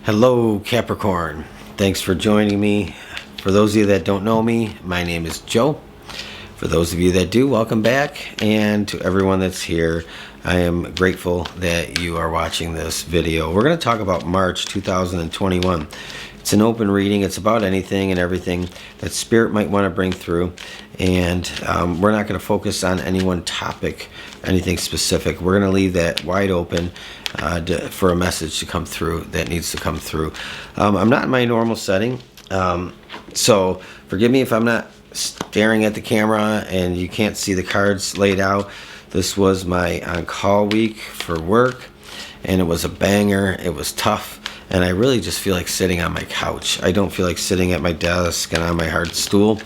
Hello Capricorn, thanks for joining me. For those of you that don't know me, my name is Joe. For those of you that do, welcome back. And to everyone that's here, I am grateful that you are watching this video. We're going to talk about March 2021. It's an open reading. It's about anything and everything that Spirit might want to bring through. And we're not going to focus on any one topic, anything specific. We're going to leave that wide open for a message to come through that needs to come through. I'm not in my normal setting, so forgive me if I'm not staring at the camera and you can't see the cards laid out. This was my on-call week for work, and it was a banger. It was tough, and I really just feel like sitting on my couch. I don't feel like sitting at my desk and on my hard stool.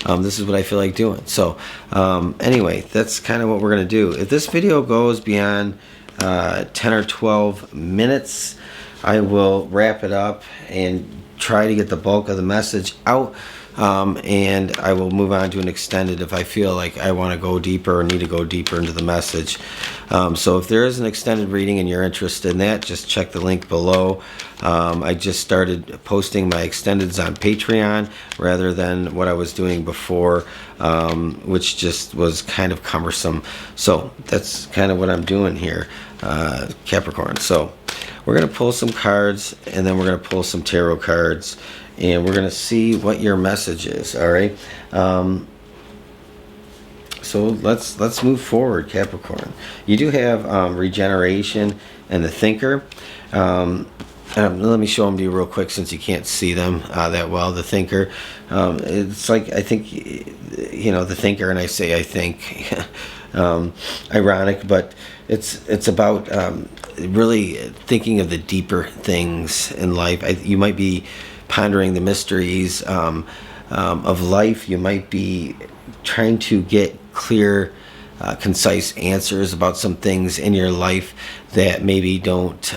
This is what I feel like doing. So anyway, that's kind of what we're going to do. If this video goes beyond 10 or 12 minutes, I will wrap it up and try to get the bulk of the message out, and I will move on to an extended if I feel like I want to go deeper or need to go deeper into the message. So if there is an extended reading and you're interested in that, just check the link below. I just started posting my extendeds on Patreon rather than what I was doing before, which just was kind of cumbersome. So that's kind of what I'm doing here, Capricorn. So we're going to pull some cards, and then we're going to pull some tarot cards, and we're going to see what your message is. All right. So let's move forward, Capricorn. You do have regeneration and the thinker. Let me show them to you real quick since you can't see them that well. The thinker, it's like, I think, you know, the thinker, and I say I think, ironic, but it's about really thinking of the deeper things in life. You might be pondering the mysteries of life. You might be trying to get clear, concise answers about some things in your life that maybe don't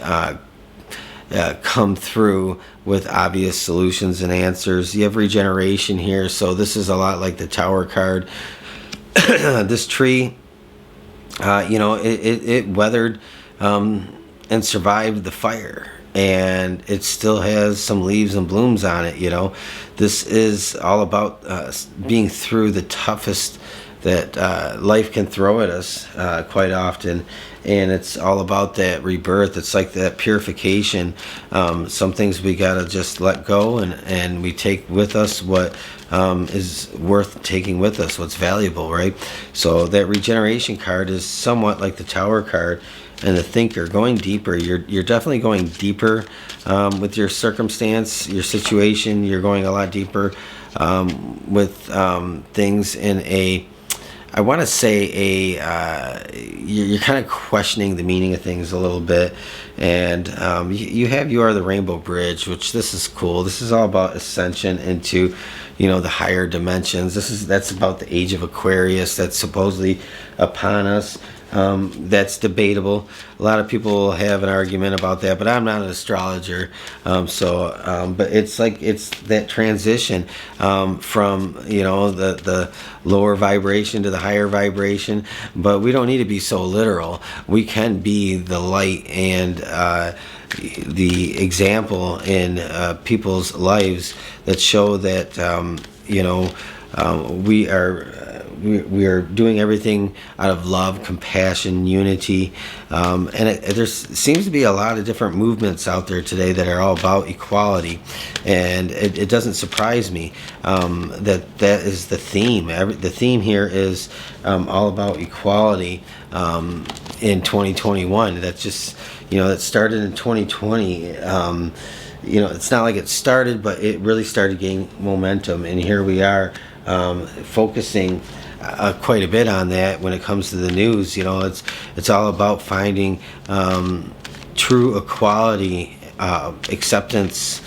come through with obvious solutions and answers. You have regeneration here, so this is a lot like the Tower card. This tree, you know, it weathered and survived the fire, and it still has some leaves and blooms on it. You know, this is all about being through the toughest that life can throw at us quite often, and it's all about that rebirth. It's like that purification. Some things we gotta just let go, and we take with us what is worth taking with us, what's valuable, right? So that regeneration card is somewhat like the Tower card and the thinker, going deeper. You're definitely going deeper with your circumstance, your situation. You're going a lot deeper with things in a, I want to say you're kind of questioning the meaning of things a little bit, and you are the Rainbow Bridge, which this is cool. This is all about ascension into, you know, the higher dimensions. That's about the age of Aquarius that's supposedly upon us. That's debatable. A lot of people will have an argument about that, but I'm not an astrologer. But it's like, it's that transition from, you know, the lower vibration to the higher vibration. But we don't need to be so literal. We can be the light and the example in people's lives that show that, you know, we are doing everything out of love, compassion, unity, and there seems to be a lot of different movements out there today that are all about equality, and it doesn't surprise me that is the theme. The theme here is all about equality in 2021. That's just, you know, that started in 2020. You know, it's not like it started, but it really started gaining momentum, and here we are focusing quite a bit on that when it comes to the news. You know, it's all about finding true equality, acceptance.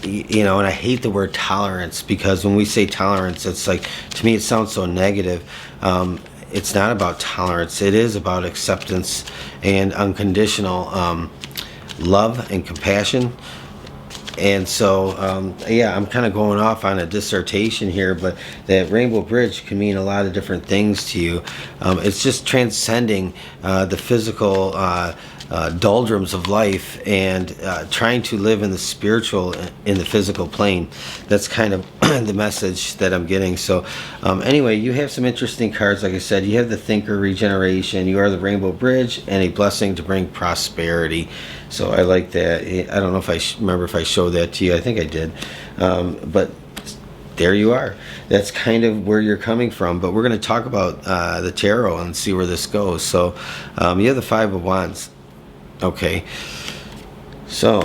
You know, and I hate the word tolerance, because when we say tolerance, it's like, to me, it sounds so negative. It's not about tolerance. It is about acceptance and unconditional love and compassion. And so, yeah, I'm kind of going off on a dissertation here, but that Rainbow Bridge can mean a lot of different things to you. It's just transcending the physical doldrums of life and trying to live in the spiritual, in the physical plane. That's kind of the message that I'm getting. So anyway, you have some interesting cards. Like I said, you have the Thinker, Regeneration, you are the Rainbow Bridge, and a blessing to bring prosperity. So I like that. I don't know if I remember if I showed that to you. I think I did. But there you are. That's kind of where you're coming from. But we're going to talk about the tarot and see where this goes. So you have the Five of Wands. Okay. So,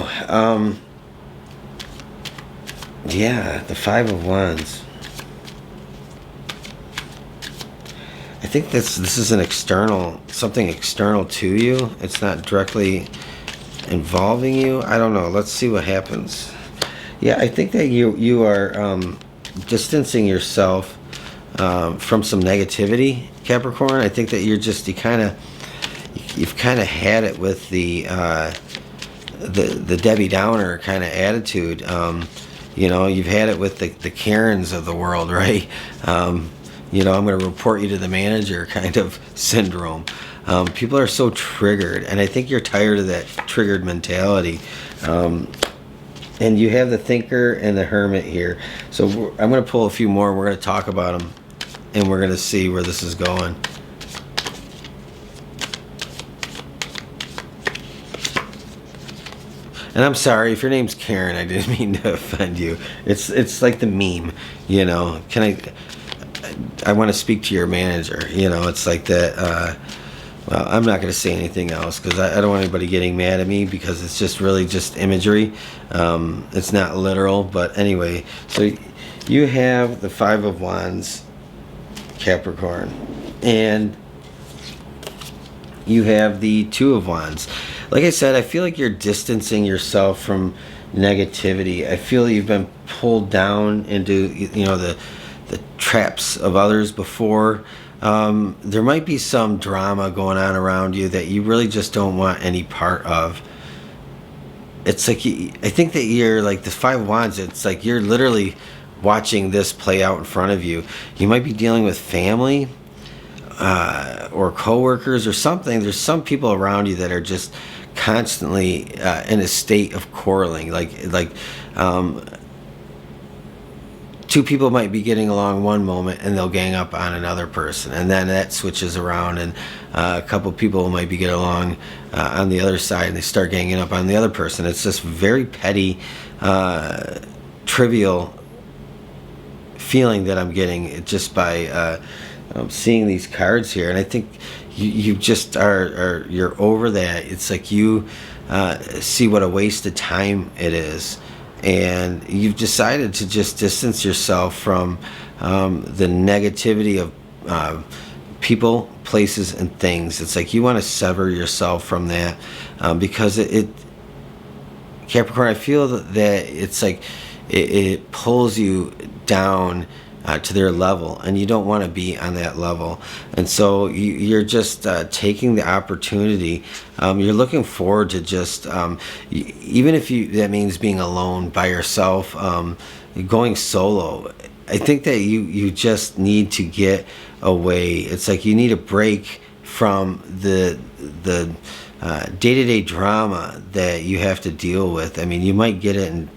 yeah, the Five of Wands. I think this is an external, something external to you. It's not directly involving you. I don't know. Let's see what happens. Yeah, I think that you are distancing yourself from some negativity, Capricorn. I think that you've kind of had it with the Debbie Downer kind of attitude. You know, you've had it with the Karens of the world, right? You know, I'm going to report you to the manager kind of syndrome. People are so triggered, and I think you're tired of that triggered mentality. And you have the Thinker and the Hermit here. So I'm going to pull a few more. We're going to talk about them, and we're going to see where this is going. And I'm sorry if your name's Karen. I didn't mean to offend you. It's like the meme, you know. I want to speak to your manager. You know, it's like that. Well, I'm not going to say anything else because I don't want anybody getting mad at me because it's just really just imagery. It's not literal, but anyway. So you have the Five of Wands, Capricorn, and you have the Two of Wands. Like I said, I feel like you're distancing yourself from negativity. I feel you've been pulled down into, you know, the traps of others before. There might be some drama going on around you that you really just don't want any part of. It's like, I think that you're like the Five of Wands. It's like you're literally watching this play out in front of you. You might be dealing with family or coworkers or something. There's some people around you that are just constantly in a state of quarreling. Like two people might be getting along one moment and they'll gang up on another person, and then that switches around, and a couple people might be getting along on the other side and they start ganging up on the other person. It's just very petty, trivial feeling that I'm getting just by seeing these cards here. And I think you just you're over that. It's like you see what a waste of time it is, and you've decided to just distance yourself from the negativity of people, places, and things. It's like you want to sever yourself from that because it Capricorn, I feel that it's like it pulls you down to their level, and you don't want to be on that level. And so you're just taking the opportunity. You're looking forward to just even if that means being alone by yourself, going solo. I think that you just need to get away. It's like you need a break from the day-to-day drama that you have to deal with. I mean, you might get it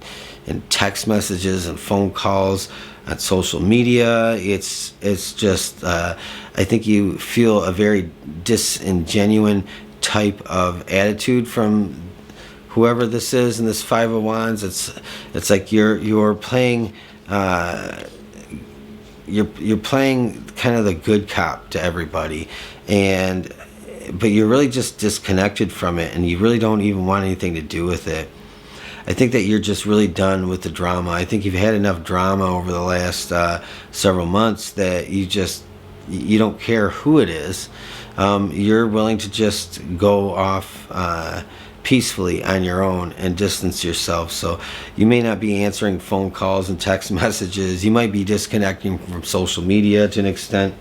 in text messages and phone calls, on social media. It's just I think you feel a very disingenuine type of attitude from whoever this is in this Five of Wands. It's like you're playing you're playing kind of the good cop to everybody, but you're really just disconnected from it, and you really don't even want anything to do with it. I think that you're just really done with the drama. I think you've had enough drama over the last several months that you don't care who it is. You're willing to just go off peacefully on your own and distance yourself. So you may not be answering phone calls and text messages. You might be disconnecting from social media to an extent.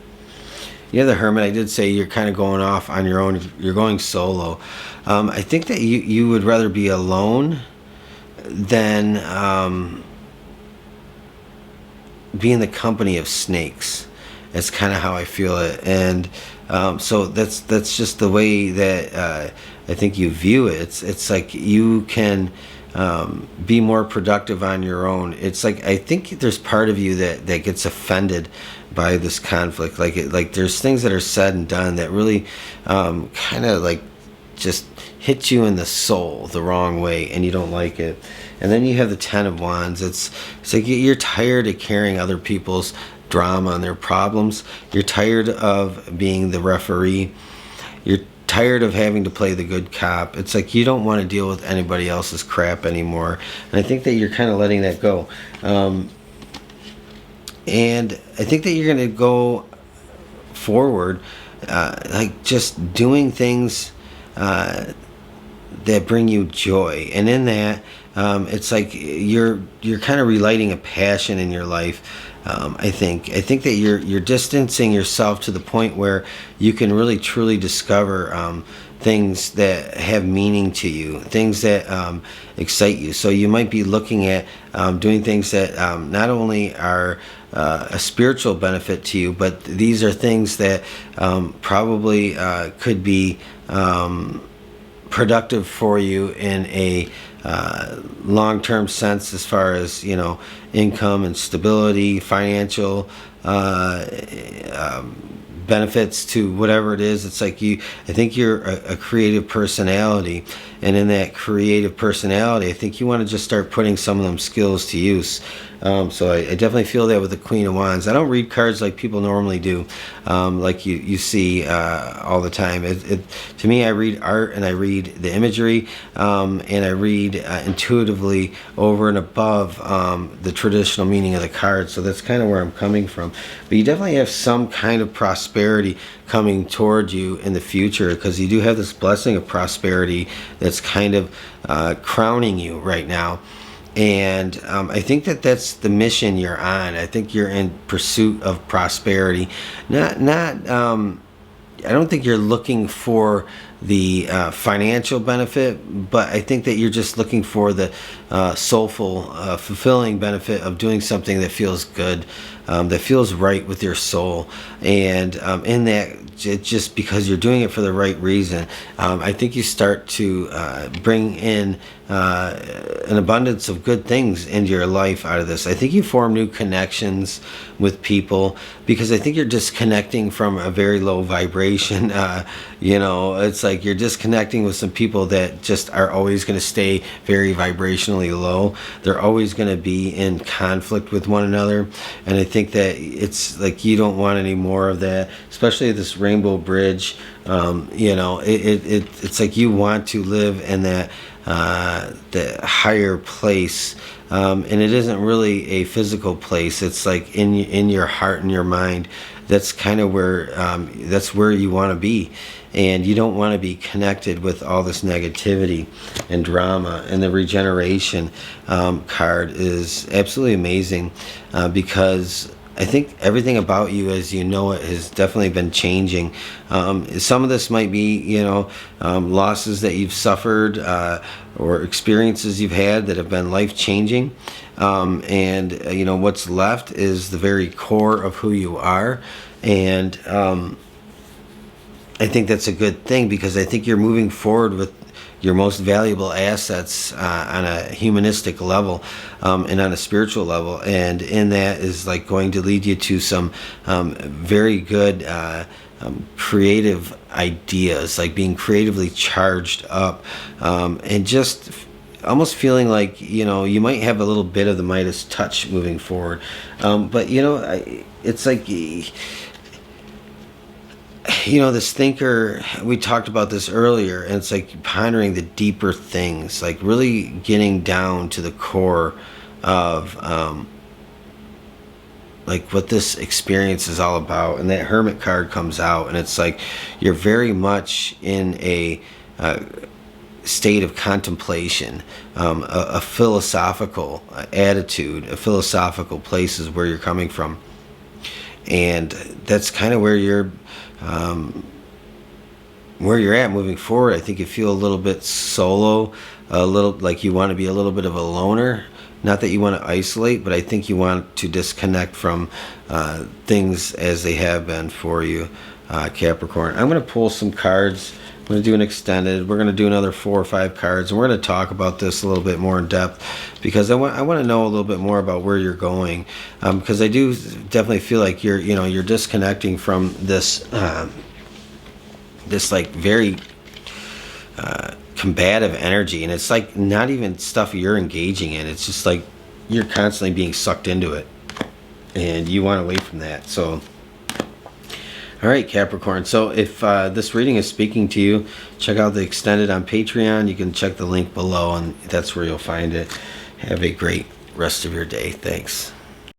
Yeah, the Hermit, I did say you're kind of going off on your own. You're going solo. I think that you would rather be alone than be in the company of snakes. That's kind of how I feel it. And So that's just the way that I think you view it. It's like you can be more productive on your own. It's like I think there's part of you that gets offended by this conflict. Like there's things that are said and done that really kind of like just hit you in the soul the wrong way, and you don't like it. And then you have the Ten of Wands. It's like you're tired of carrying other people's drama and their problems. You're tired of being the referee. You're tired of having to play the good cop. It's like you don't want to deal with anybody else's crap anymore. And I think that you're kind of letting that go. And I think that you're going to go forward, like just doing things that bring you joy. And in that, it's like you're kind of relighting a passion in your life. I think that you're distancing yourself to the point where you can really truly discover things that have meaning to you, things that excite you. So you might be looking at doing things that not only are a spiritual benefit to you, but these are things that probably could be productive for you in a long-term sense, as far as income and stability, financial benefits to whatever it is. It's like I think you're a creative personality, and in that creative personality, I think you want to just start putting some of them skills to use. So I definitely feel that with the Queen of Wands. I don't read cards like people normally do, like you see all the time. To me, I read art, and I read the imagery, and I read intuitively over and above the traditional meaning of the card. So that's kind of where I'm coming from. But you definitely have some kind of prosperity coming toward you in the future, because you do have this blessing of prosperity that's kind of crowning you right now. And I think that that's the mission you're on. I think you're in pursuit of prosperity. I don't think you're looking for the financial benefit, but I think that you're just looking for the soulful, fulfilling benefit of doing something that feels good, that feels right with your soul. And in that, just because you're doing it for the right reason, I think you start to bring in an abundance of good things into your life out of this. I think you form new connections with people, because I think you're disconnecting from a very low vibration. It's like you're disconnecting with some people that just are always going to stay very vibrationally low. They're always going to be in conflict with one another, and I think that it's like you don't want any more of that, especially this Rainbow Bridge. It's like you want to live in that the higher place, and it isn't really a physical place. It's like in your heart and your mind. That's kind of where you want to be, and you don't want to be connected with all this negativity and drama. And the regeneration card is absolutely amazing, because I think everything about you as you know it has definitely been changing. Some of this might be, losses that you've suffered, or experiences you've had that have been life-changing. And what's left is the very core of who you are. And I think that's a good thing, because I think you're moving forward with your most valuable assets on a humanistic level, and on a spiritual level, and in that is like going to lead you to some very good creative ideas, like being creatively charged up, and just almost feeling like you might have a little bit of the Midas touch moving forward. But it's like this thinker, we talked about this earlier, and it's like pondering the deeper things, like really getting down to the core of like what this experience is all about. And that Hermit card comes out, and it's like you're very much in a state of contemplation, a philosophical attitude, a philosophical places where you're coming from. And that's kind of where you're at moving forward. I think you feel a little bit solo, a little like you want to be a little bit of a loner. Not that you want to isolate, but I think you want to disconnect from things as they have been for you. Capricorn. I'm going to pull some cards. I'm going to do an extended. We're going to do another 4 or 5 cards, and we're going to talk about this a little bit more in depth, because I want to know a little bit more about where you're going, because I do definitely feel like you're disconnecting from this this like very combative energy, and it's like not even stuff you're engaging in. It's just like you're constantly being sucked into it, and you want away from that. So all right, Capricorn. So if this reading is speaking to you, check out the extended on Patreon. You can check the link below, and that's where you'll find it. Have a great rest of your day. Thanks.